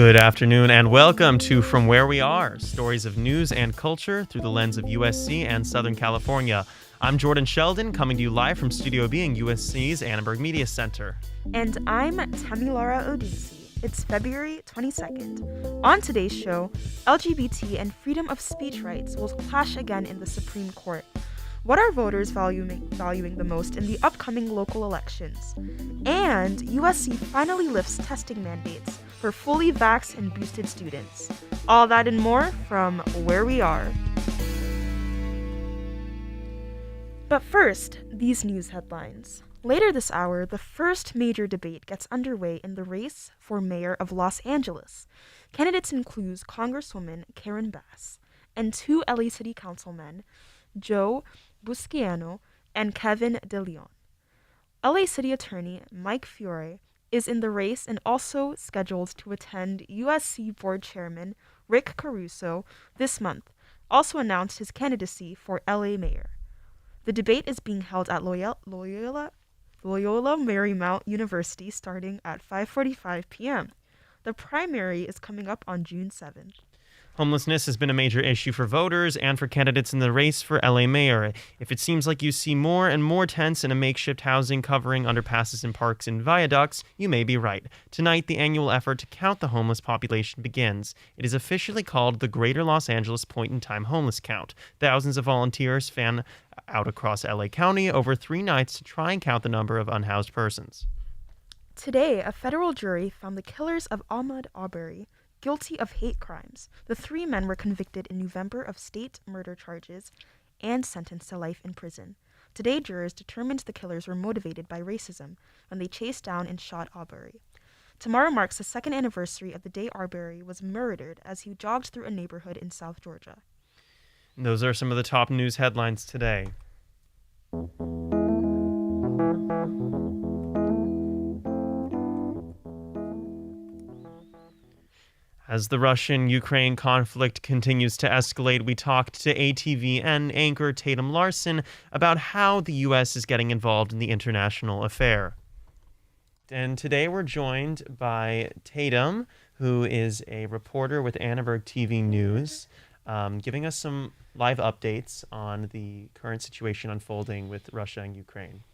Good afternoon and welcome to From Where We Are, stories of news and culture through the lens of USC and Southern California. I'm Jordan Sheldon, coming to you live from Studio B in USC's Annenberg Media Center. And I'm Tamilore Odunsi. It's February 22nd. On today's show, LGBT and freedom of speech rights will clash again in the Supreme Court. What are voters valuing the most in the upcoming local elections? And USC finally lifts testing mandates for fully vaxxed and boosted students. All that and more from Where We Are. But first, these news headlines. Later this hour, the first major debate gets underway in the race for mayor of Los Angeles. Candidates include Congresswoman Karen Bass and two LA City councilmen, Joe Buscaino and Kevin DeLeon. LA City Attorney Mike Fiore is in the race and also scheduled to attend USC Board Chairman Rick Caruso this month, also announced his candidacy for LA Mayor. The debate is being held at Loyola Marymount University starting at 5:45 p.m. The primary is coming up on June 7th. Homelessness has been a major issue for voters and for candidates in the race for LA mayor. If it seems like you see more and more tents and a makeshift housing covering underpasses and parks and viaducts, you may be right. Tonight, the annual effort to count the homeless population begins. It is officially called the Greater Los Angeles Point-in-Time Homeless Count. Thousands of volunteers fan out across LA County over 3 nights to try and count the number of unhoused persons. Today, a federal jury found the killers of Ahmaud Arbery guilty of hate crimes. The 3 men were convicted in November of state murder charges and sentenced to life in prison. Today, jurors determined the killers were motivated by racism when they chased down and shot Arbery. Tomorrow marks the 2nd anniversary of the day Arbery was murdered as he jogged through a neighborhood in South Georgia. And those are some of the top news headlines today. As the Russian-Ukraine conflict continues to escalate, we talked to ATVN anchor Tatum Larsen about how the U.S. is getting involved in the international affair. And today we're joined by Tatum, who is a reporter with Annenberg TV News, giving us some live updates on the current situation unfolding with Russia and Ukraine.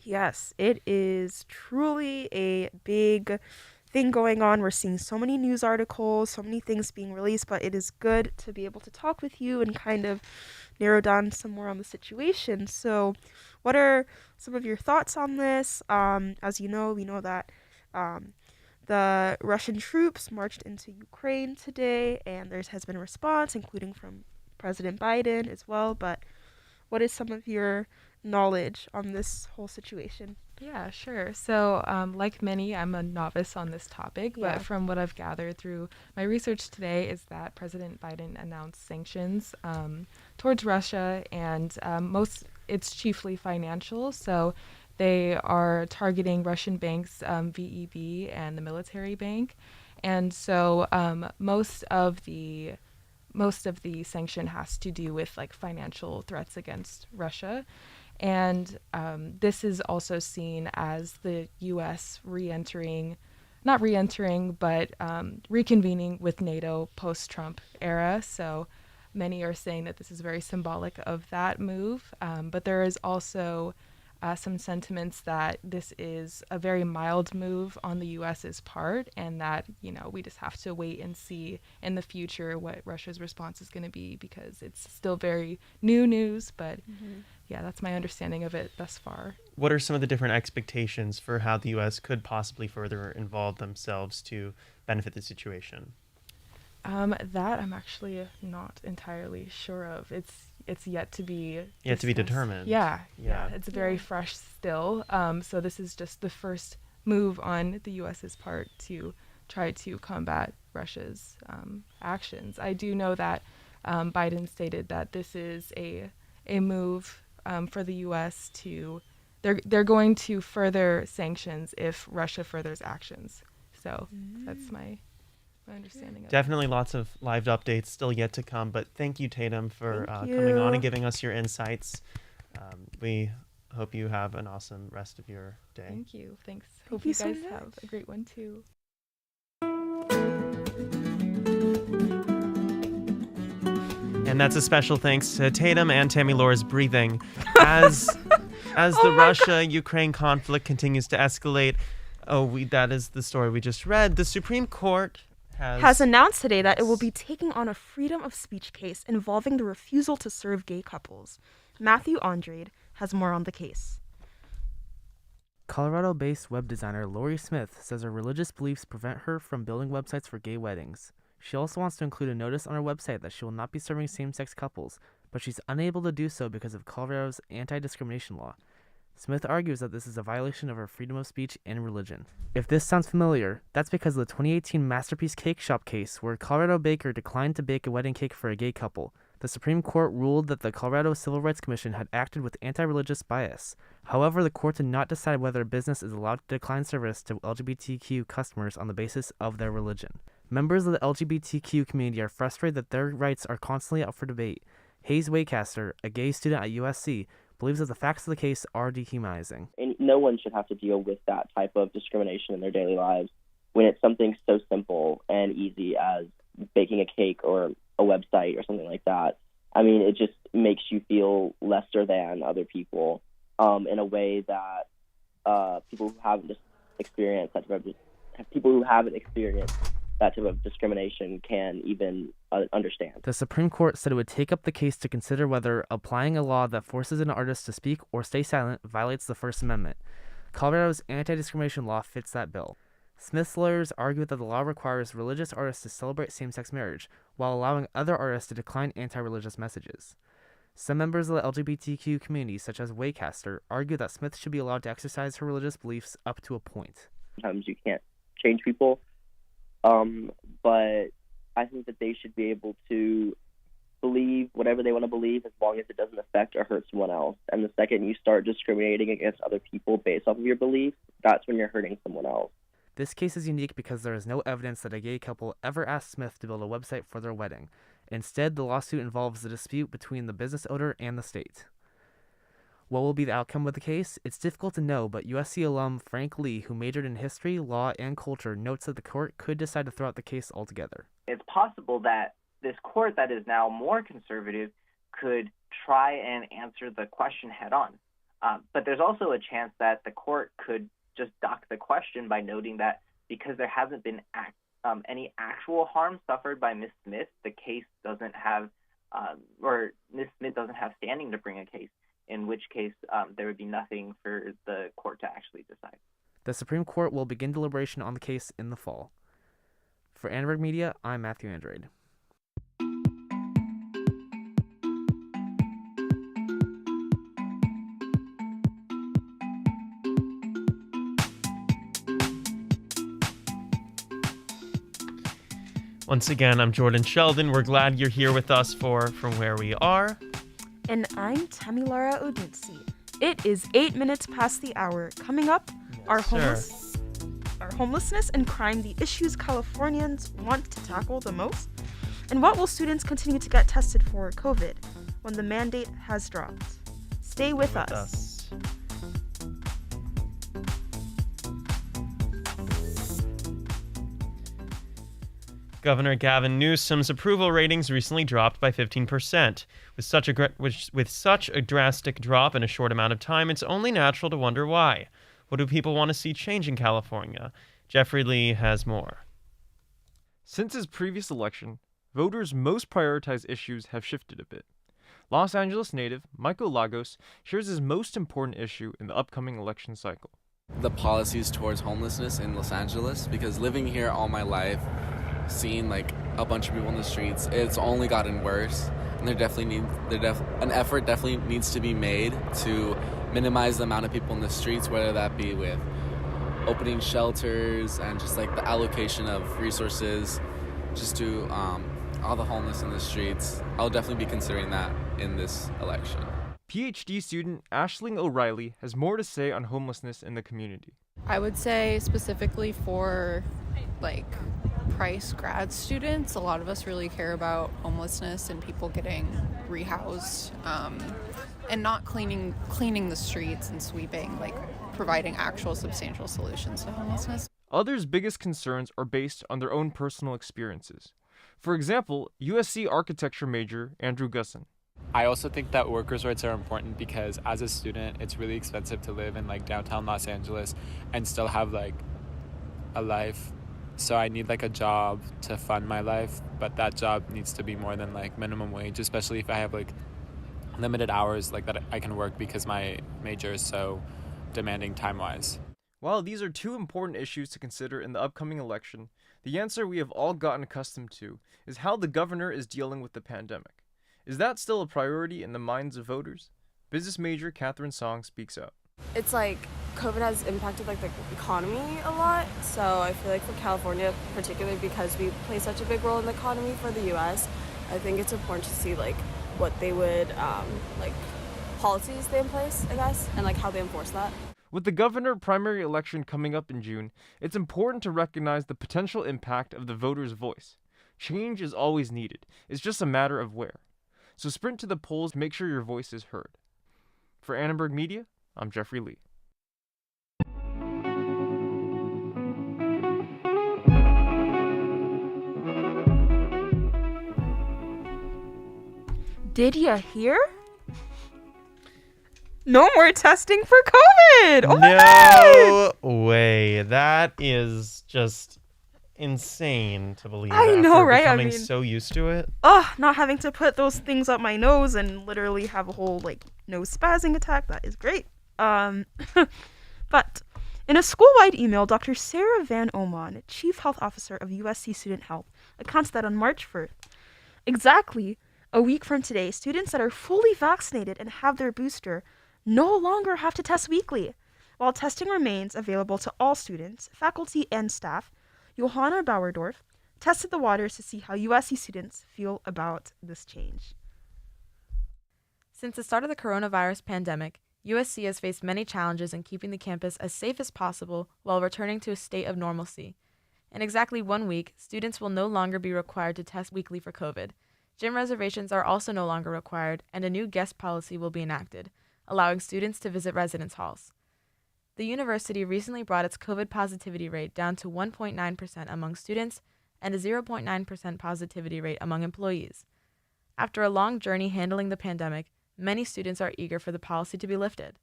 Yes, it is truly a big thing going on. We're seeing so many news articles, so many things being released, but it is good to be able to talk with you and kind of narrow down some more on the situation. So what are some of your thoughts on this? As you know, we know that the Russian troops marched into Ukraine today, and there has been a response, including from President Biden as well. But what is some of your knowledge on this whole situation? Yeah, sure. So, like many, I'm a novice on this topic, Yeah. but from what I've gathered through my research today is that President Biden announced sanctions towards Russia, and it's chiefly financial. So they are targeting Russian banks, VEB and the military bank, and so most of the sanction has to do with like financial threats against Russia. And this is also seen as the U.S. reconvening with NATO post-Trump era. So many are saying that this is very symbolic of that move. But there is also some sentiments that this is a very mild move on the U.S.'s part, and that, we just have to wait and see in the future what Russia's response is going to be, because it's still very new news. But yeah, that's my understanding of it thus far. What are some of the different expectations for how the U.S. could possibly further involve themselves to benefit the situation? That I'm actually not entirely sure of. It's yet to be determined. Yeah, it's very fresh still. So this is just the first move on the U.S.'s part to try to combat Russia's actions. I do know that Biden stated that this is a move for the U.S. to they're going to further sanctions if Russia furthers actions. So that's my understanding of Definitely lots of live updates still yet to come, but thank you, Tatum, for coming on and giving us your insights. We hope you have an awesome rest of your day. Thank you. Thanks. Hope you guys have a great one too. And that's a special thanks to Tatum and Tamilore's breathing. As the Russia-Ukraine conflict continues to escalate, that is the story we just read. The Supreme Court has announced today that it will be taking on a freedom of speech case involving the refusal to serve gay couples. Matthew Andrade has more on the case. Colorado-based web designer Lori Smith says her religious beliefs prevent her from building websites for gay weddings. She also wants to include a notice on her website that she will not be serving same-sex couples, but she's unable to do so because of Colorado's anti-discrimination law. Smith argues that this is a violation of her freedom of speech and religion. If this sounds familiar, that's because of the 2018 Masterpiece Cake Shop case where a Colorado baker declined to bake a wedding cake for a gay couple. The Supreme Court ruled that the Colorado Civil Rights Commission had acted with anti-religious bias. However, the court did not decide whether a business is allowed to decline service to LGBTQ customers on the basis of their religion. Members of the LGBTQ community are frustrated that their rights are constantly up for debate. Hayes Waycaster, a gay student at USC, believes that the facts of the case are dehumanizing. And no one should have to deal with that type of discrimination in their daily lives when it's something so simple and easy as baking a cake or a website or something like that. I mean, it just makes you feel lesser than other people in a way that people who haven't experienced that type of discrimination can even understand. The Supreme Court said it would take up the case to consider whether applying a law that forces an artist to speak or stay silent violates the First Amendment. Colorado's anti-discrimination law fits that bill. Smith's lawyers argue that the law requires religious artists to celebrate same-sex marriage, while allowing other artists to decline anti-religious messages. Some members of the LGBTQ community, such as Waycaster, argue that Smith should be allowed to exercise her religious beliefs up to a point. Sometimes you can't change people, but I think that they should be able to believe whatever they want to believe as long as it doesn't affect or hurt someone else. And the second you start discriminating against other people based off of your beliefs, that's when you're hurting someone else. This case is unique because there is no evidence that a gay couple ever asked Smith to build a website for their wedding. Instead, the lawsuit involves a dispute between the business owner and the state. What will be the outcome of the case? It's difficult to know, but USC alum Frank Lee, who majored in history, law, and culture, notes that the court could decide to throw out the case altogether. It's possible that this court that is now more conservative could try and answer the question head on. But there's also a chance that the court could just dock the question by noting that because there hasn't been any actual harm suffered by Ms. Smith, the case doesn't have, or Ms. Smith doesn't have standing to bring a case, in which case there would be nothing for the court to actually decide. The Supreme Court will begin deliberation on the case in the fall. For Andrade Media, I'm Matthew Andrade. Once again, I'm Jordan Sheldon. We're glad you're here with us for From Where We Are. And I'm Tamilore Odunsi. It is 8 minutes past the hour. Coming up, our homelessness and crime, the issues Californians want to tackle the most. And what will students continue to get tested for COVID when the mandate has dropped? Stay with us. Governor Gavin Newsom's approval ratings recently dropped by 15%. With such a drastic drop in a short amount of time, it's only natural to wonder why. What do people want to see change in California? Jeffrey Lee has more. Since his previous election, voters' most prioritized issues have shifted a bit. Los Angeles native Michael Lagos shares his most important issue in the upcoming election cycle. The policies towards homelessness in Los Angeles, because living here all my life, seeing like a bunch of people in the streets, it's only gotten worse, and an effort definitely needs to be made to minimize the amount of people in the streets, whether that be with opening shelters and just like the allocation of resources just to all the homeless in the streets. I'll definitely be considering that in this election. PhD student Aisling O'Reilly has more to say on homelessness in the community. I would say specifically for like Price grad students, a lot of us really care about homelessness and people getting rehoused, and not cleaning the streets and sweeping, like providing actual substantial solutions to homelessness. Others' biggest concerns are based on their own personal experiences. For example, USC architecture major Andrew Gusson. I also think that workers' rights are important because as a student, it's really expensive to live in like downtown Los Angeles and still have like a life. So I need like a job to fund my life, but that job needs to be more than like minimum wage, especially if I have like limited hours like that I can work because my major is so demanding time-wise. While these are two important issues to consider in the upcoming election, the answer we have all gotten accustomed to is how the governor is dealing with the pandemic. Is that still a priority in the minds of voters? Business major Catherine Song speaks out. It's like COVID has impacted like the economy a lot, so I feel like for California, particularly because we play such a big role in the economy for the US, I think it's important to see like what they would like policies they in place, I guess, and like how they enforce that. With the governor primary election coming up in June, it's important to recognize the potential impact of the voter's voice. Change is always needed. It's just a matter of where. So sprint to the polls to make sure your voice is heard. For Annenberg Media, I'm Jeffrey Lee. Did you hear? No more testing for COVID! Oh my God! No way. That is just insane to believe. I know, after right? Becoming so used to it. Ugh, not having to put those things up my nose and literally have a whole like nose spazzing attack. That is great. But in a school-wide email, Dr. Sarah Van Oman, Chief Health Officer of USC Student Health, accounts that on March 1st, exactly a week from today, students that are fully vaccinated and have their booster no longer have to test weekly. While testing remains available to all students, faculty, and staff, Yohanna Bauderdorf tested the waters to see how USC students feel about this change. Since the start of the coronavirus pandemic, USC has faced many challenges in keeping the campus as safe as possible while returning to a state of normalcy. In exactly 1 week, students will no longer be required to test weekly for COVID. Gym reservations are also no longer required, and a new guest policy will be enacted, allowing students to visit residence halls. The university recently brought its COVID positivity rate down to 1.9% among students and a 0.9% positivity rate among employees. After a long journey handling the pandemic, many students are eager for the policy to be lifted.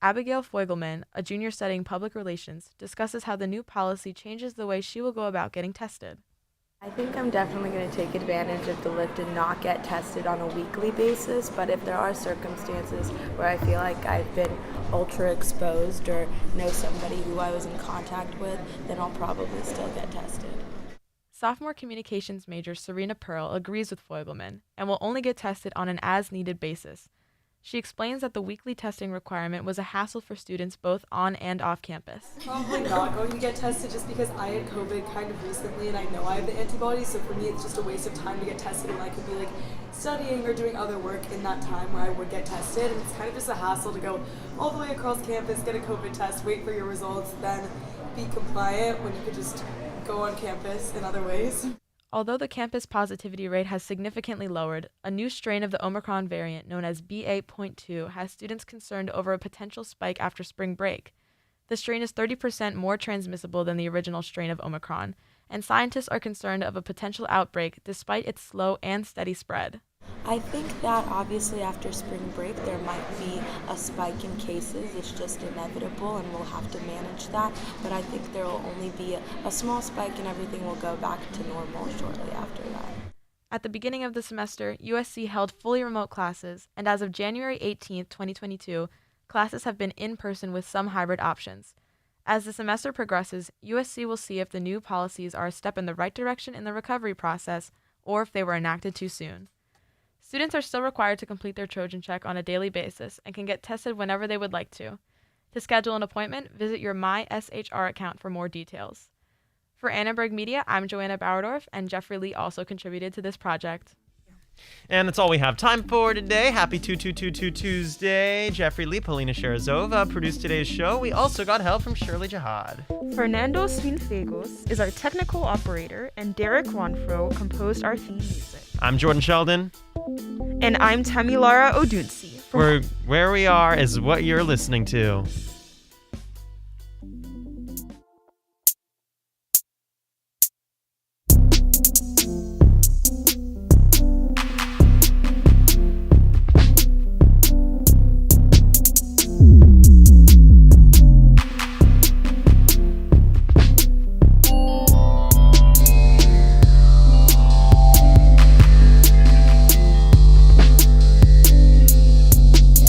Abigail Feugelman, a junior studying public relations, discusses how the new policy changes the way she will go about getting tested. I think I'm definitely going to take advantage of the lift and not get tested on a weekly basis, but if there are circumstances where I feel like I've been ultra exposed or know somebody who I was in contact with, then I'll probably still get tested. Sophomore communications major Serena Pearl agrees with Feugelman and will only get tested on an as-needed basis. She explains that the weekly testing requirement was a hassle for students both on and off campus. Probably not going to get tested just because I had COVID kind of recently and I know I have the antibodies, so for me it's just a waste of time to get tested when I could be like studying or doing other work in that time where I would get tested, and it's kind of just a hassle to go all the way across campus, get a COVID test, wait for your results, then be compliant when you could just go on campus in other ways. Although the campus positivity rate has significantly lowered, a new strain of the Omicron variant known as BA.2 has students concerned over a potential spike after spring break. The strain is 30% more transmissible than the original strain of Omicron, and scientists are concerned of a potential outbreak despite its slow and steady spread. I think that obviously after spring break there might be a spike in cases. It's just inevitable and we'll have to manage that. But I think there will only be a small spike and everything will go back to normal shortly after that. At the beginning of the semester, USC held fully remote classes, and as of January 18, 2022, classes have been in person with some hybrid options. As the semester progresses, USC will see if the new policies are a step in the right direction in the recovery process or if they were enacted too soon. Students are still required to complete their Trojan check on a daily basis and can get tested whenever they would like to. To schedule an appointment, visit your MySHR account for more details. For Annenberg Media, I'm Joanna Bauderdorf, and Jeffrey Lee also contributed to this project. And that's all we have time for today. Happy 22222 Tuesday. Jeffrey Lee, Polina Cherezova produced today's show. We also got help from Shirley Jihad. Fernando Cienfuegos is our technical operator, and Derek Ronfro composed our theme music. I'm Jordan Sheldon. And I'm Tamilore Odunsi. Where we are is what you're listening to.